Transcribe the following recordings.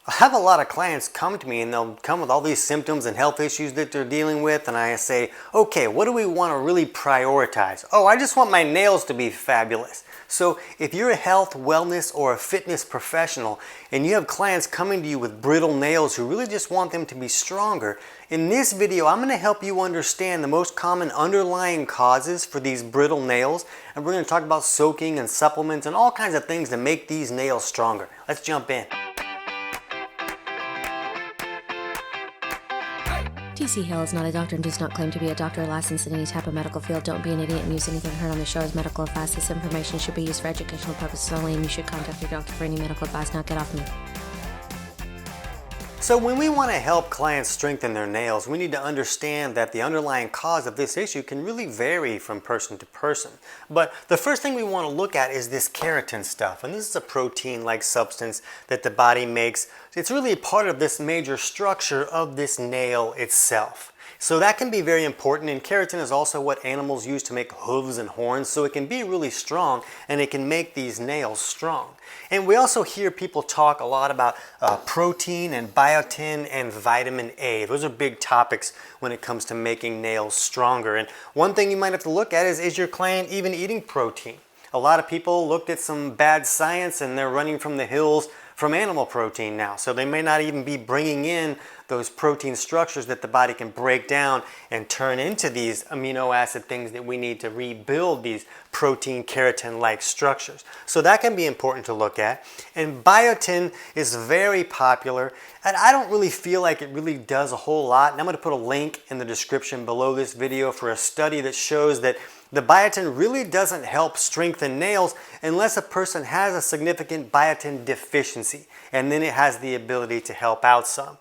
I have a lot of clients come to me and they'll come with all these symptoms and health issues that they're dealing with, and I say, okay, what do we want to really prioritize? Oh, I just want my nails to be fabulous. So if you're a health, wellness, or a fitness professional and you have clients coming to you with brittle nails who really just want them to be stronger, in this video I'm going to help you understand the most common underlying causes for these brittle nails, and we're going to talk about soaking and supplements and all kinds of things to make these nails stronger. Let's jump in. TC Hale is not a doctor and does not claim to be a doctor or licensed in any type of medical field. Don't be an idiot and use anything heard on the show as medical advice. This information should be used for educational purposes only, and you should contact your doctor for any medical advice. Now get off me. So when we want to help clients strengthen their nails, we need to understand that the underlying cause of this issue can really vary from person to person. But the first thing we want to look at is this keratin stuff. And this is a protein-like substance that the body makes. It's really a part of this major structure of this nail itself. So that can be very important, and keratin is also what animals use to make hooves and horns, so it can be really strong and it can make these nails strong. And we also hear people talk a lot about protein and biotin and vitamin A. Those are big topics when it comes to making nails stronger. And one thing you might have to look at is your client even eating protein? A lot of people looked at some bad science and they're running from the hills from animal protein now. So they may not even be bringing in those protein structures that the body can break down and turn into these amino acid things that we need to rebuild these protein keratin-like structures. So that can be important to look at. And biotin is very popular, and I don't really feel like it really does a whole lot. And I'm going to put a link in the description below this video for a study that shows that the biotin really doesn't help strengthen nails unless a person has a significant biotin deficiency, and then it has the ability to help out some.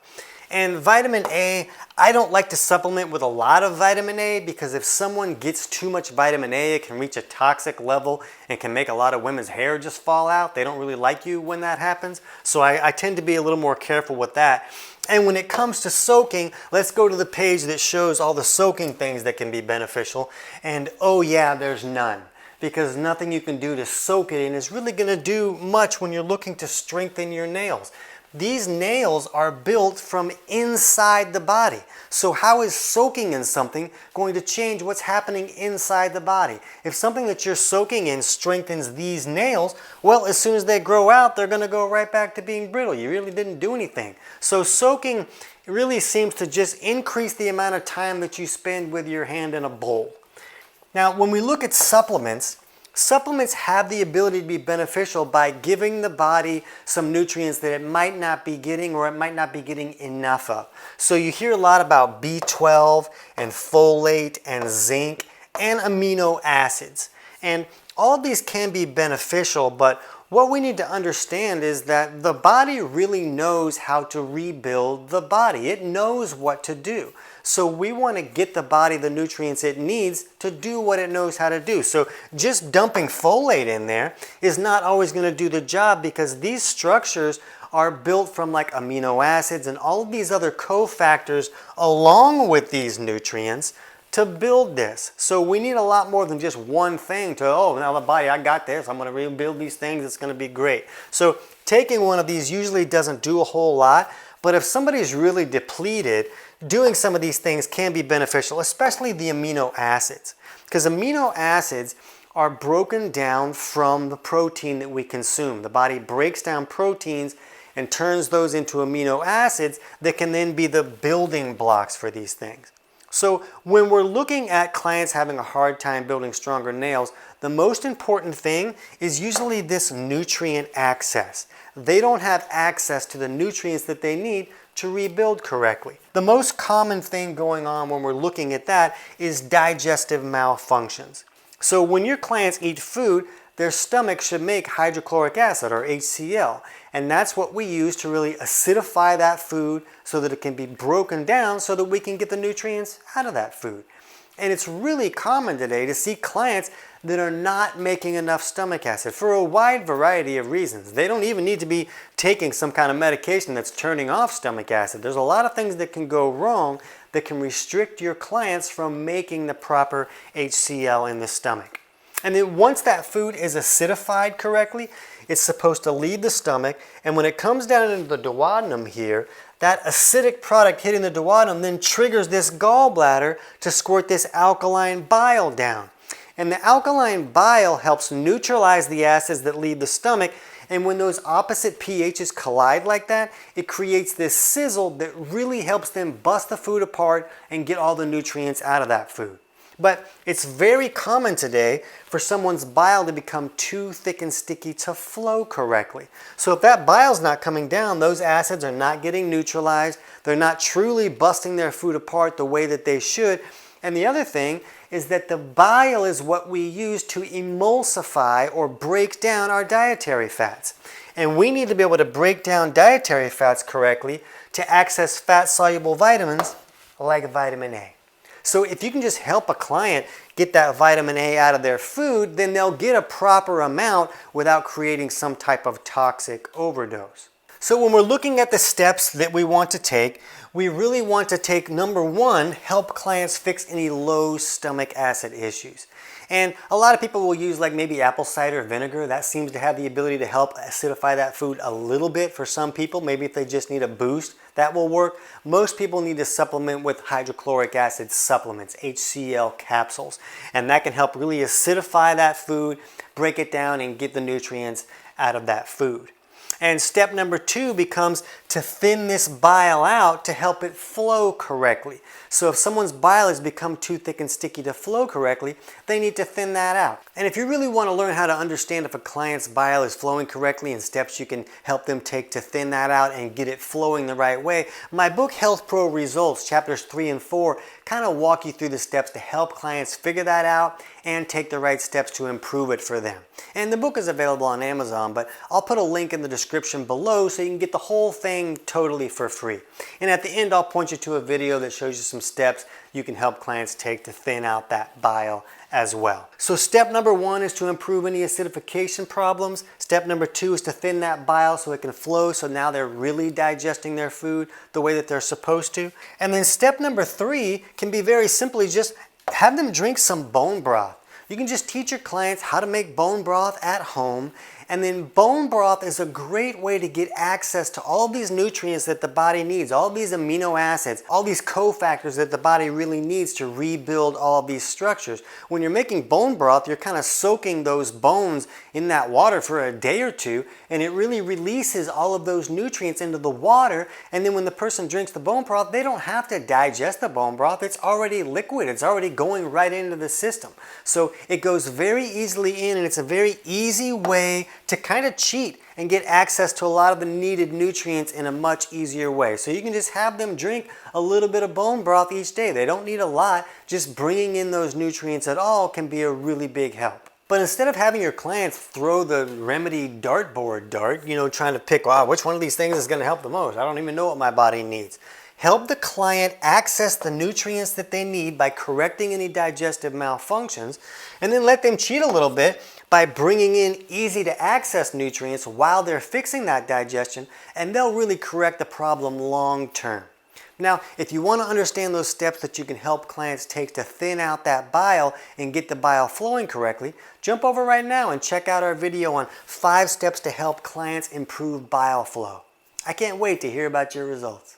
And vitamin A, I don't like to supplement with a lot of vitamin A, because if someone gets too much vitamin A, it can reach a toxic level and can make a lot of women's hair just fall out. They don't really like you when that happens. So I tend to be a little more careful with that. And when it comes to soaking, let's go to the page that shows all the soaking things that can be beneficial. And oh yeah, there's none. Because nothing you can do to soak it in is really going to do much when you're looking to strengthen your nails. These nails are built from inside the body. So how is soaking in something going to change what's happening inside the body? If something that you're soaking in strengthens these nails, well, as soon as they grow out, they're going to go right back to being brittle. You really didn't do anything. So soaking really seems to just increase the amount of time that you spend with your hand in a bowl. Now, when we look at supplements, supplements have the ability to be beneficial by giving the body some nutrients that it might not be getting, or it might not be getting enough of. So you hear a lot about B12 and folate and zinc and amino acids. And all of these can be beneficial, but what we need to understand is that the body really knows how to rebuild the body. It knows what to do. So we want to get the body the nutrients it needs to do what it knows how to do. So just dumping folate in there is not always going to do the job, because these structures are built from like amino acids and all of these other cofactors along with these nutrients to build this. So we need a lot more than just one thing to, oh, now the body, I got this, I'm going to rebuild these things, it's going to be great. So taking one of these usually doesn't do a whole lot, but if somebody's really depleted, doing some of these things can be beneficial, especially the amino acids. Because amino acids are broken down from the protein that we consume. The body breaks down proteins and turns those into amino acids that can then be the building blocks for these things. So when we're looking at clients having a hard time building stronger nails, the most important thing is usually this nutrient access. They don't have access to the nutrients that they need to rebuild correctly. The most common thing going on when we're looking at that is digestive malfunctions. So when your clients eat food, their stomach should make hydrochloric acid, or HCl, and that's what we use to really acidify that food so that it can be broken down so that we can get the nutrients out of that food. And it's really common today to see clients that are not making enough stomach acid for a wide variety of reasons. They don't even need to be taking some kind of medication that's turning off stomach acid. There's a lot of things that can go wrong that can restrict your clients from making the proper HCl in the stomach. And then once that food is acidified correctly, it's supposed to leave the stomach, and when it comes down into the duodenum here, that acidic product hitting the duodenum then triggers this gallbladder to squirt this alkaline bile down. And the alkaline bile helps neutralize the acids that leave the stomach, and when those opposite pHs collide like that, it creates this sizzle that really helps them bust the food apart and get all the nutrients out of that food. But it's very common today for someone's bile to become too thick and sticky to flow correctly. So if that bile's not coming down, those acids are not getting neutralized, they're not truly busting their food apart the way that they should. And the other thing is that the bile is what we use to emulsify or break down our dietary fats. And we need to be able to break down dietary fats correctly to access fat-soluble vitamins like vitamin A. So if you can just help a client get that vitamin A out of their food, then they'll get a proper amount without creating some type of toxic overdose. So when we're looking at the steps that we want to take, we really want to take number one, help clients fix any low stomach acid issues. And a lot of people will use like maybe apple cider vinegar. That seems to have the ability to help acidify that food a little bit for some people. Maybe if they just need a boost, that will work. Most people need to supplement with hydrochloric acid supplements, HCl capsules. And that can help really acidify that food, break it down, and get the nutrients out of that food. And step number two becomes to thin this bile out to help it flow correctly. So if someone's bile has become too thick and sticky to flow correctly, they need to thin that out. And if you really want to learn how to understand if a client's bile is flowing correctly and steps you can help them take to thin that out and get it flowing the right way, my book Health Pro Results, chapters 3 and 4, kind of walk you through the steps to help clients figure that out and take the right steps to improve it for them. And the book is available on Amazon, but I'll put a link in the description below so you can get the whole thing totally for free. And at the end, I'll point you to a video that shows you some steps you can help clients take to thin out that bile as well. So step number one is to improve any acidification problems. Step number two is to thin that bile so it can flow, so now they're really digesting their food the way that they're supposed to. And then step number three can be very simply just have them drink some bone broth. You can just teach your clients how to make bone broth at home, and then bone broth is a great way to get access to all these nutrients that the body needs, all these amino acids, all these cofactors that the body really needs to rebuild all of these structures. When you're making bone broth, you're kind of soaking those bones in that water for a day or two, and it really releases all of those nutrients into the water, and then when the person drinks the bone broth, they don't have to digest the bone broth. It's already liquid. It's already going right into the system. So it goes very easily in, and it's a very easy way to kind of cheat and get access to a lot of the needed nutrients in a much easier way. So you can just have them drink a little bit of bone broth each day. They don't need a lot. Just bringing in those nutrients at all can be a really big help. But instead of having your clients throw the remedy dartboard dart, trying to pick, wow, which one of these things is going to help the most? I don't even know what my body needs. Help the client access the nutrients that they need by correcting any digestive malfunctions, and then let them cheat a little bit by bringing in easy to access nutrients while they're fixing that digestion, and they'll really correct the problem long term. Now, if you want to understand those steps that you can help clients take to thin out that bile and get the bile flowing correctly, jump over right now and check out our video on 5 steps to help clients improve bile flow. I can't wait to hear about your results.